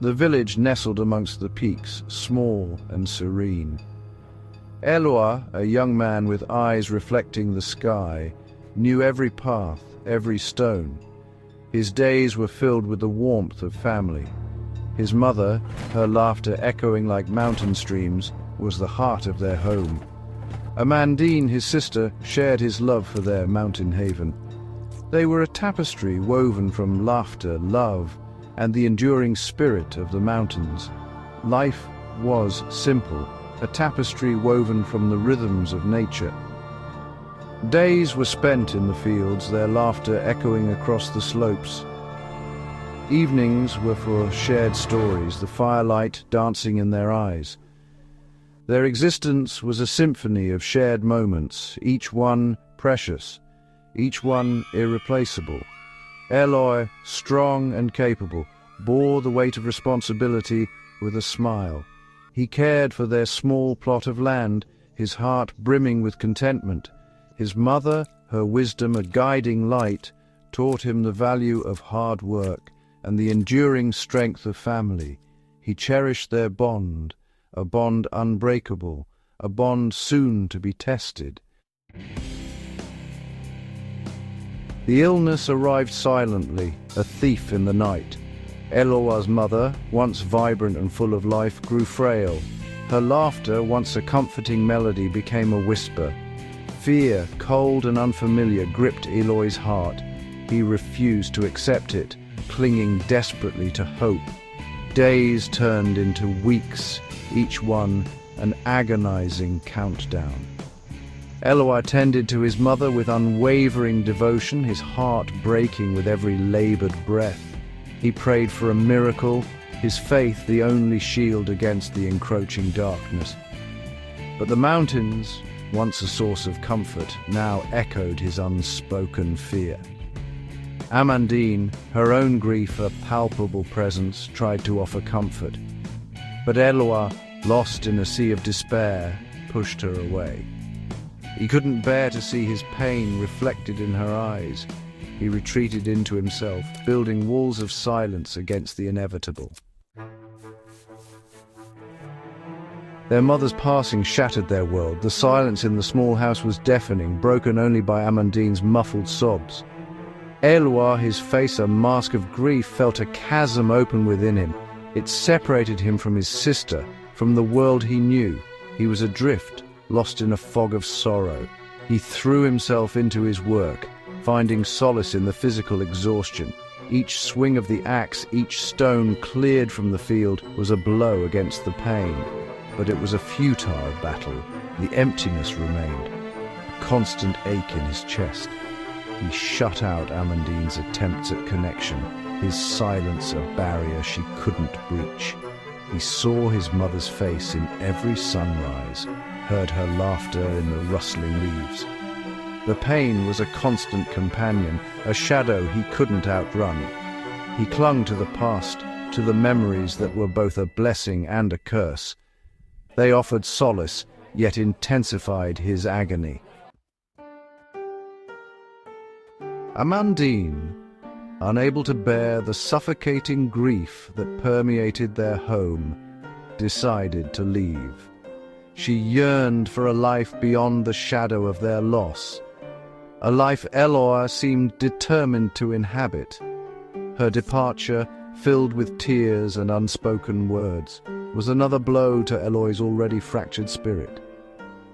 The village nestled amongst the peaks, small and serene. Eloi, a young man with eyes reflecting the sky, knew every path, every stone. His days were filled with the warmth of family. His mother, her laughter echoing like mountain streams, was the heart of their home. Amandine, his sister, shared his love for their mountain haven. They were a tapestry woven from laughter, love, and the enduring spirit of the mountains. Life was simple, a tapestry woven from the rhythms of nature. Days were spent in the fields, their laughter echoing across the slopes. Evenings were for shared stories, the firelight dancing in their eyes. Their existence was a symphony of shared moments, each one precious, each one irreplaceable. Eloi, strong and capable, bore the weight of responsibility with a smile. He cared for their small plot of land, his heart brimming with contentment. His mother, her wisdom a guiding light, taught him the value of hard work and the enduring strength of family. He cherished their bond, a bond unbreakable, a bond soon to be tested. The illness arrived silently, a thief in the night. Eloi's mother, once vibrant and full of life, grew frail. Her laughter, once a comforting melody, became a whisper. Fear, cold and unfamiliar, gripped Eloi's heart. He refused to accept it, clinging desperately to hope. Days turned into weeks, each one an agonizing countdown. Eloi tended to his mother with unwavering devotion, his heart breaking with every labored breath. He prayed for a miracle, his faith the only shield against the encroaching darkness. But the mountains, once a source of comfort, now echoed his unspoken fear. Amandine, her own grief a palpable presence, tried to offer comfort. But Eloi, lost in a sea of despair, pushed her away. He couldn't bear to see his pain reflected in her eyes. He retreated into himself, building walls of silence against the inevitable. Their mother's passing shattered their world. The silence in the small house was deafening, broken only by Amandine's muffled sobs. Eloi, his face a mask of grief, felt a chasm open within him. It separated him from his sister, from the world he knew. He was adrift, lost in a fog of sorrow. He threw himself into his work, finding solace in the physical exhaustion. Each swing of the axe, each stone cleared from the field, was a blow against the pain. But it was a futile battle. The emptiness remained, a constant ache in his chest. He shut out Amandine's attempts at connection, his silence a barrier she couldn't breach. He saw his mother's face in every sunrise, heard her laughter in the rustling leaves. The pain was a constant companion, a shadow he couldn't outrun. He clung to the past, to the memories that were both a blessing and a curse. They offered solace, yet intensified his agony. Amandine, unable to bear the suffocating grief that permeated their home, decided to leave. She yearned for a life beyond the shadow of their loss, a life Eloi seemed determined to inhabit. Her departure, filled with tears and unspoken words, was another blow to Eloi's already fractured spirit.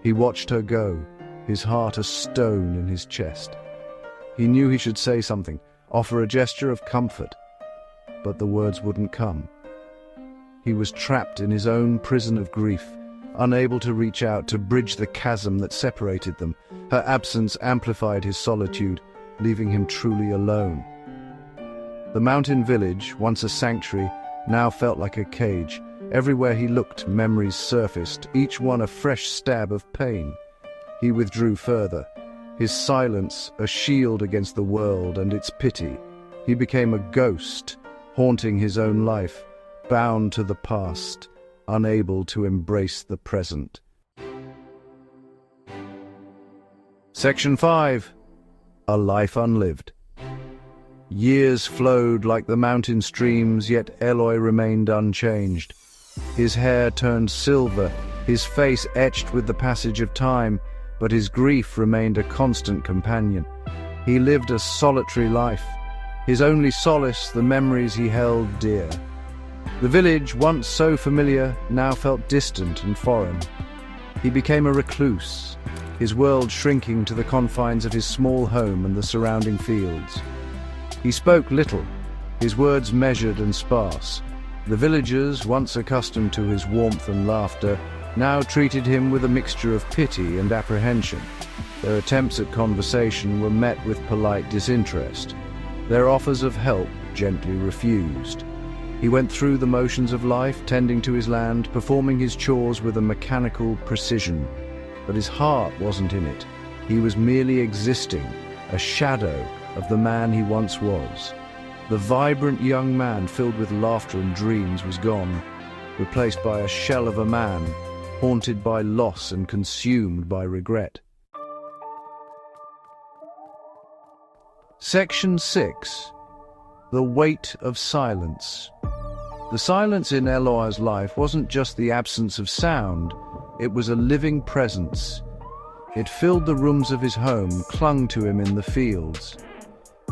He watched her go, his heart a stone in his chest. He knew he should say something, offer a gesture of comfort, but the words wouldn't come. He was trapped in his own prison of grief, unable to reach out to bridge the chasm that separated them. Her absence amplified his solitude, leaving him truly alone. The mountain village, once a sanctuary, now felt like a cage. Everywhere he looked, memories surfaced, each one a fresh stab of pain. He withdrew further, his silence a shield against the world and its pity. He became a ghost, haunting his own life, bound to the past, unable to embrace the present. Section 5. A Life Unlived. Years flowed like the mountain streams, yet Eloi remained unchanged. His hair turned silver, his face etched with the passage of time, but his grief remained a constant companion. He lived a solitary life, his only solace the memories he held dear. The village, once so familiar, now felt distant and foreign. He became a recluse, his world shrinking to the confines of his small home and the surrounding fields. He spoke little, his words measured and sparse. The villagers, once accustomed to his warmth and laughter, now treated him with a mixture of pity and apprehension. Their attempts at conversation were met with polite disinterest, their offers of help gently refused. He went through the motions of life, tending to his land, performing his chores with a mechanical precision. But his heart wasn't in it. He was merely existing, a shadow of the man he once was. The vibrant young man filled with laughter and dreams was gone, replaced by a shell of a man, haunted by loss and consumed by regret. Section 6. The Weight of Silence. The silence in Eloi's life wasn't just the absence of sound, it was a living presence. It filled the rooms of his home, clung to him in the fields.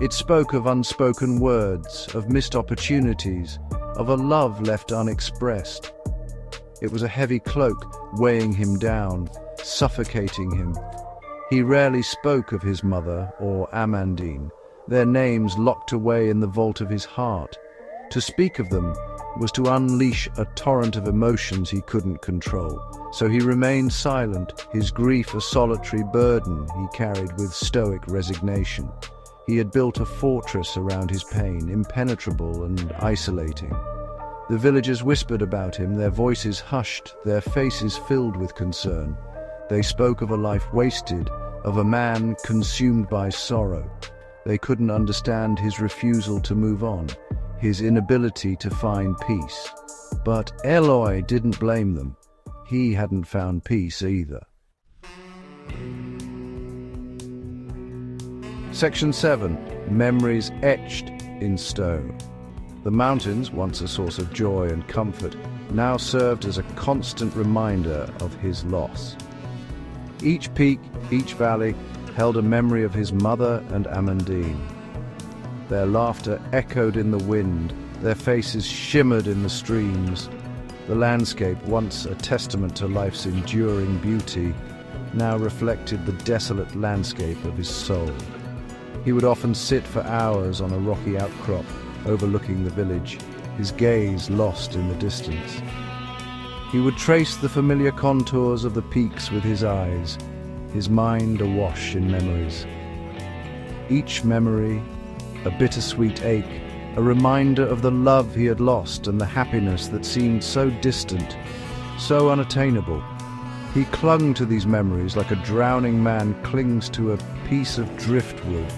It spoke of unspoken words, of missed opportunities, of a love left unexpressed. It was a heavy cloak weighing him down, suffocating him. He rarely spoke of his mother or Amandine, their names locked away in the vault of his heart. To speak of them was to unleash a torrent of emotions he couldn't control. So he remained silent, his grief a solitary burden he carried with stoic resignation. He had built a fortress around his pain, impenetrable and isolating. The villagers whispered about him, their voices hushed, their faces filled with concern. They spoke of a life wasted, of a man consumed by sorrow. They couldn't understand his refusal to move on, his inability to find peace. But Eloi didn't blame them. He hadn't found peace either. Section 7. Memories etched in stone. The mountains, once a source of joy and comfort, now served as a constant reminder of his loss. Each peak, each valley, held a memory of his mother and Amandine. Their laughter echoed in the wind, their faces shimmered in the streams. The landscape, once a testament to life's enduring beauty, now reflected the desolate landscape of his soul. He would often sit for hours on a rocky outcrop, overlooking the village, his gaze lost in the distance. He would trace the familiar contours of the peaks with his eyes, his mind awash in memories. Each memory, a bittersweet ache, a reminder of the love he had lost and the happiness that seemed so distant, so unattainable. He clung to these memories like a drowning man clings to a piece of driftwood.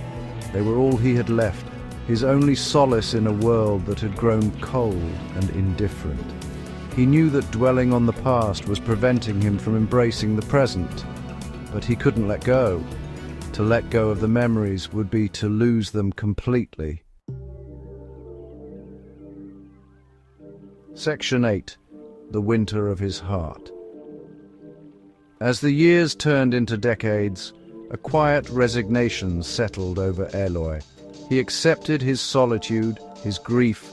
They were all he had left, his only solace in a world that had grown cold and indifferent. He knew that dwelling on the past was preventing him from embracing the present, but he couldn't let go. To let go of the memories would be to lose them completely. Section 8. The Winter of His Heart. As the years turned into decades, a quiet resignation settled over Eloi. He accepted his solitude, his grief,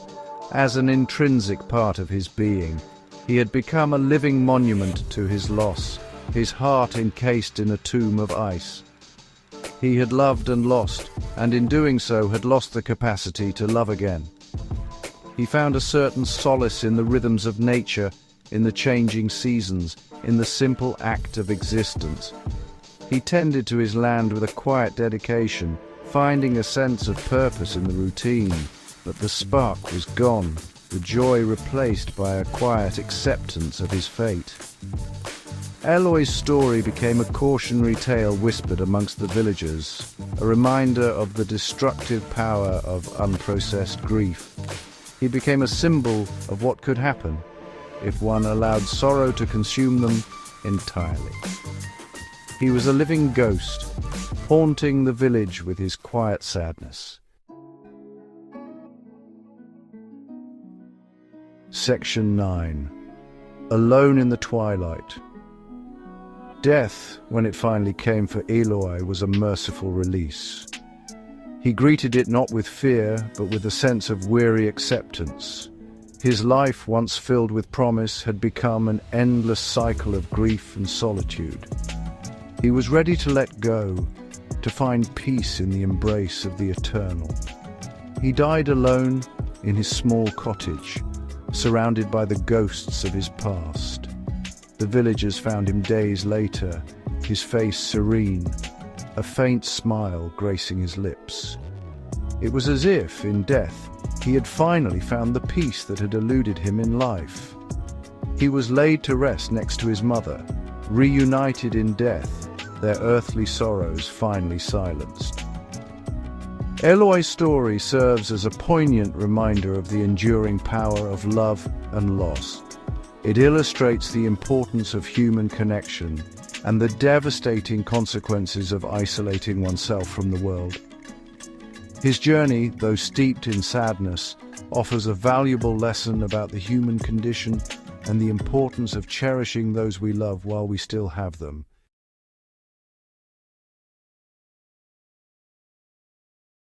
as an intrinsic part of his being. He had become a living monument to his loss, his heart encased in a tomb of ice. He had loved and lost, and in doing so had lost the capacity to love again. He found a certain solace in the rhythms of nature, in the changing seasons, in the simple act of existence. He tended to his land with a quiet dedication, finding a sense of purpose in the routine, but the spark was gone, the joy replaced by a quiet acceptance of his fate. Eloi's story became a cautionary tale whispered amongst the villagers, a reminder of the destructive power of unprocessed grief. He became a symbol of what could happen if one allowed sorrow to consume them entirely. He was a living ghost, haunting the village with his quiet sadness. Section 9. Alone in the twilight. Death, when it finally came for Eloi, was a merciful release. He greeted it not with fear, but with a sense of weary acceptance. His life, once filled with promise, had become an endless cycle of grief and solitude. He was ready to let go, to find peace in the embrace of the eternal. He died alone in his small cottage, surrounded by the ghosts of his past. The villagers found him days later, his face serene, a faint smile gracing his lips. It was as if, in death, he had finally found the peace that had eluded him in life. He was laid to rest next to his mother, reunited in death, their earthly sorrows finally silenced. Eloi's story serves as a poignant reminder of the enduring power of love and loss. It illustrates the importance of human connection and the devastating consequences of isolating oneself from the world. His journey, though steeped in sadness, offers a valuable lesson about the human condition and the importance of cherishing those we love while we still have them.